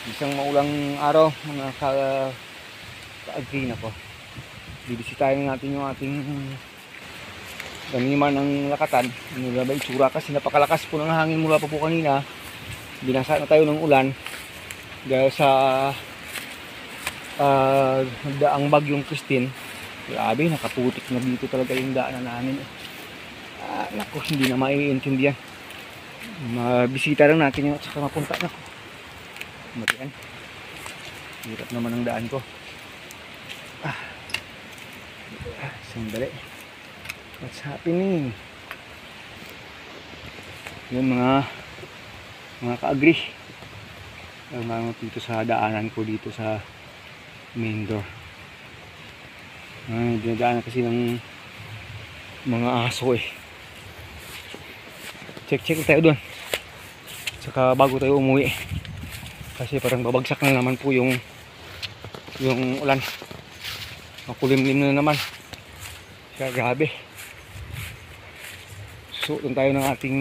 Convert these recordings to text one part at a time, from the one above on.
Isang maulang araw, mga ka-agree na po. Bibisitahin natin yung ating taniman ng lakatan. Ano ba itsura kasi napakalakas po ng hangin mula pa po kanina. Binasa na tayo ng ulan dahil sa nagdaang bagyong Christine. Grabe, nakaputik na dito talaga yung daanan namin. Naku, hindi na maiintindihan. Mabisita lang natin yung at saka mapunta na. Matian. Hirap naman ang daan ko. Sandali. What's happening? Yung mga ka-agree. Mga dito sa daanan ko dito sa main door. Dinadaanan kasi ng mga aso eh. Check tayo doon. Saka bago tayo umuwi. Kasi parang babagsak na naman po yung ulan. Makulimlim na naman. Kaya grabe. Susuotin tayo ng ating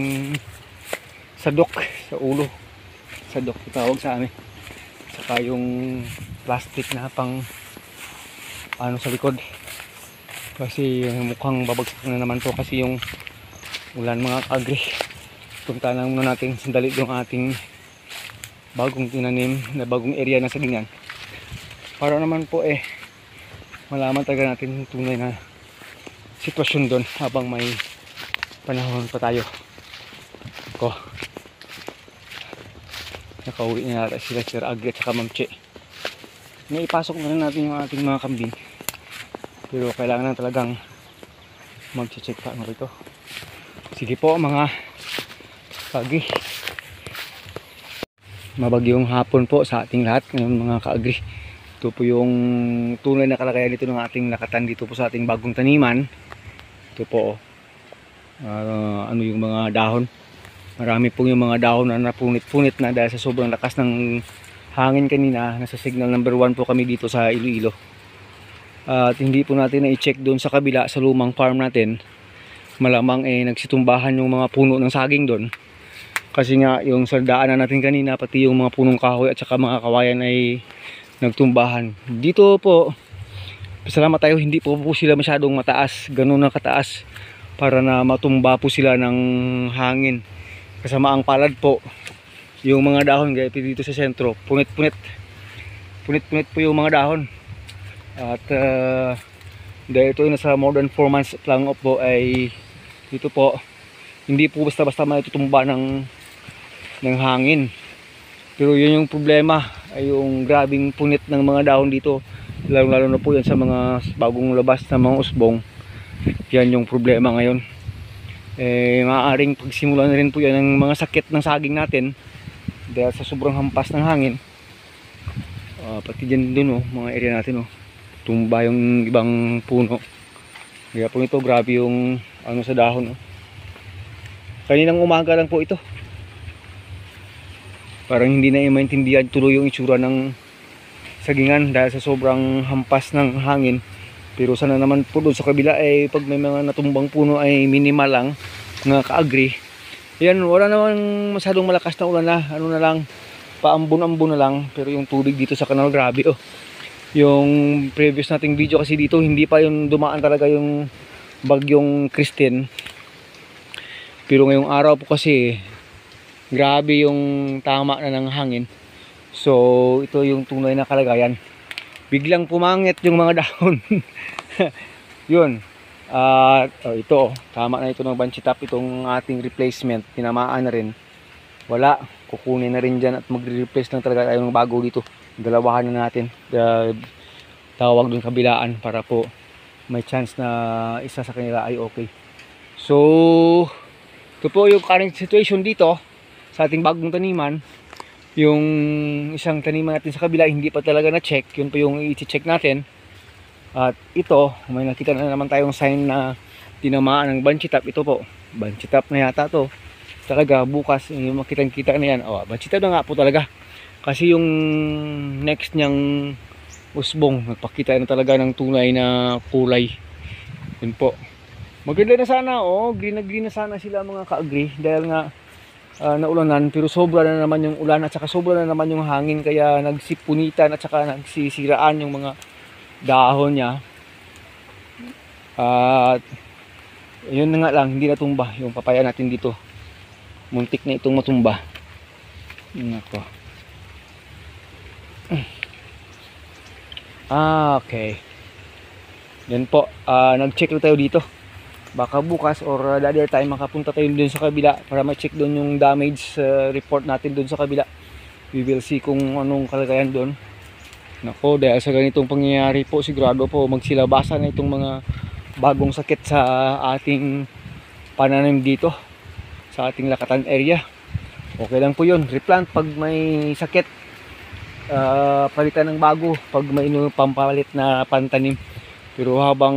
sadok sa ulo. Sadok tawag sa amin. Saka yung plastic na pang ano sa likod. Kasi mukhang babagsak na naman po kasi yung ulan mga ka-agree. Punta na muna natin sandali yung ating bagong tinanim na bagong area na sagingan para naman po malaman talaga natin yung tunay na sitwasyon doon habang may panahon pa tayo. Nakauwi na natin sila Sir Agri at saka Ma'am Che. Ipasok na rin natin yung ating mga kambing pero kailangan na talagang mag-check pa ano rito. Sige po mga kagi, mabagyong hapon po sa ating lahat ngayon mga ka-agree. Ito po yung tunay na kalagayan dito ng ating lakatan dito po sa ating bagong taniman. Ito po ano yung mga dahon. Marami po yung mga dahon na napunit-punit na dahil sa sobrang lakas ng hangin kanina. Nasa signal number 1 po kami dito sa Iloilo. At hindi po natin na-i-check doon sa kabila sa lumang farm natin. Malamang nagsitumbahan yung mga puno ng saging doon. Kasi nga yung sa daanan natin kanina pati yung mga punong kahoy at saka mga kawayan ay nagtumbahan. Dito po salamat tayo hindi po sila masyadong mataas, ganun na kataas para na matumba po sila ng hangin. Kasama ang palad po yung mga dahon gaya dito sa sentro, punit-punit po yung mga dahon. At dahil ito ay nasa more than 4 months lang po ay dito po hindi po basta-basta matutumba ng hangin. Pero yun yung problema ay yung grabing punit ng mga dahon dito, lalo na po yan sa mga bagong labas na mga usbong. Yan yung problema ngayon. Maaaring pagsimula na rin po yan ng mga sakit ng saging natin dahil sa sobrang hampas ng hangin. Pati dyan dun mga area natin tumba yung ibang puno. Kaya po ito grabe yung ano sa dahon. Kaninang umaga lang po ito. Parang hindi na maintindihan tuloy yung itsura ng sagingan dahil sa sobrang hampas ng hangin. Pero sana naman po doon sa kabila pag may mga natumbang puno ay minimal lang nga ka-agree. Yan, wala naman masyadong malakas na ulan na. Ano na lang, paambon-ambon na lang. Pero yung tubig dito sa kanal grabe Yung previous nating video kasi dito hindi pa yung dumaan talaga yung bagyong Christine. Pero ngayong araw po kasi grabe yung tama na ng hangin. So ito yung tunay na kalagayan. Biglang pumangit yung mga dahon. Yun. Ito tama na ito ng banchitap. Itong ating replacement tinamaan na rin. Wala, kukunin na rin dyan at magre-replace lang talaga tayo ng bago dito. Dalawahan na natin. Tawag dun kabilaan para po may chance na isa sa kanila ay okay. So ito po yung current situation dito sa ating bagong taniman. Yung isang taniman natin sa kabila hindi pa talaga na-check. Yun po yung i-check natin. At ito, may nakita na naman tayong sign na tinamaan ng banchitap. Ito po, banchitap na yata to. Talaga bukas yung makitang-kita na yan. Banchitap na nga po talaga. Kasi yung next niyang usbong nagpakita na talaga ng tunay na kulay. Yun po. Maganda na sana green na sana sila mga ka-agree dahil nga naulanan, pero sobra na naman yung ulan at saka sobra na naman yung hangin, kaya nagsipunitan at saka nagsisiraan yung mga dahon niya. At yun na nga lang, hindi natumba yung papaya natin dito. Muntik na itong matumba. Nako. Okay. Yan po, nag-check lang tayo dito. Baka bukas or the other time makapunta tayo dun sa kabila para ma-check dun yung damage report natin dun sa kabila. We will see kung anong kalagayan dun. Nako, dahil sa ganitong pangyayari po, sigurado po magsilabasan na itong mga bagong sakit sa ating pananim dito sa ating Lakatan area. Okay lang po yun, replant pag may sakit, palitan ng bago pag may pampalit na pantanim. Pero habang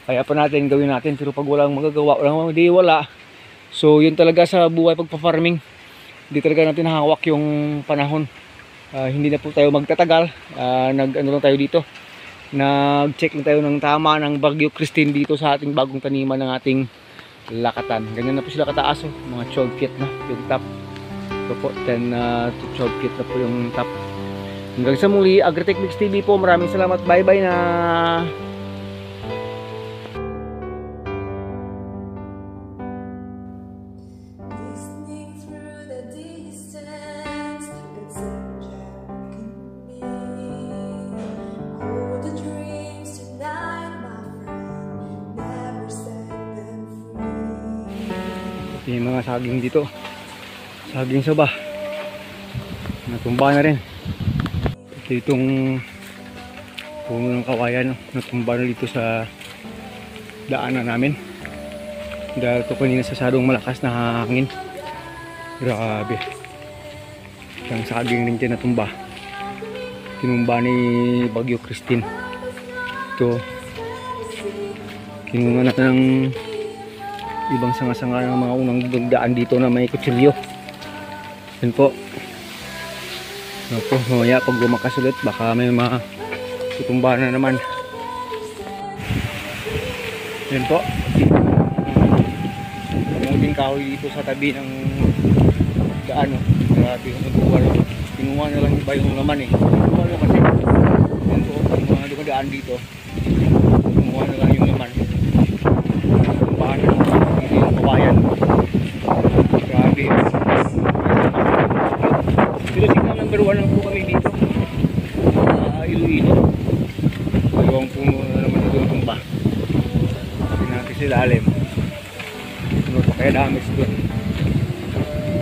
kaya pa natin, gawin natin. Pero pag walang magagawa, di wala. So yun talaga sa buhay pagpa-farming, hindi talaga natin hawak yung panahon. Hindi na po tayo magtatagal. Nag-ano lang tayo dito, nag-check lang tayo ng tama ng Bagyo Christine dito sa ating bagong taniman ng ating Lakatan. Ganyan na po sila kataas, mga 12 feet na yung top. So po 10 to 12 feet na po yung top. Hanggang sa muli, Agritechnics TV po. Maraming salamat. Bye bye na. Yung mga saging dito, saging saba, natumba na rin. Ito itong puno ng kawayan, natumba na dito sa daanan namin dahil ito kanina sasadong malakas na hangin. Grabe, yung saging rin dyan natumba, tinumba ni Bagyo Christine. Ito kinuha natin ng ibang sanga-sanga ng mga unang daan dito na may kutsilyo. Yan po. Naku, mamaya pag lumakas ulit baka may matutumba na naman. Yan po. Kamuting kahoy dito sa tabi ng daan. Grabe yung nagbuwar. Kinuha na lang iba yung laman eh. Kinuha na kasi. Yan po, yung mga dumadaan dito, kinuha na lang yung laman. Tumbahan na yung kawayan. Grabe. Pero signal number 1 lang po kami dito, Iloilo. Dalawang puno na naman na doon tumba. Hindi natin sila alim. Ano pa kaya damage doon.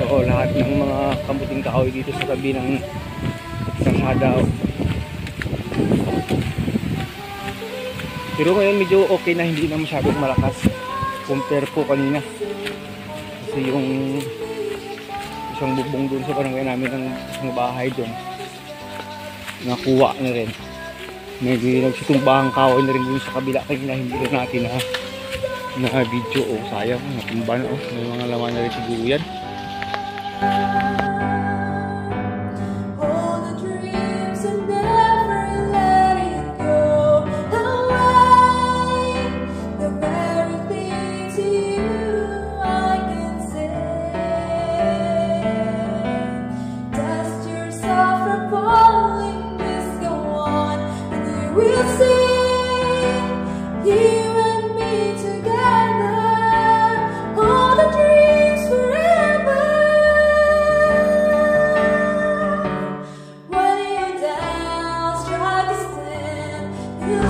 Oo, lahat ng mga kamuting kahoy dito sa tabi ng sadaw. Pero ngayon medyo okay na, hindi na masyadong malakas compare po kanina. Kasi yung isang bubong doon sa barangay namin ng isang bahay doon, nakuha na rin. Medyo nagsitumbahang kahoy na rin doon sa kabila kanina, hindi rin natin na video. Sayang, natumba na. May mga laman na rin siguro yan. We'll sing, you and me together, all the dreams forever. When your doubts try to stand, you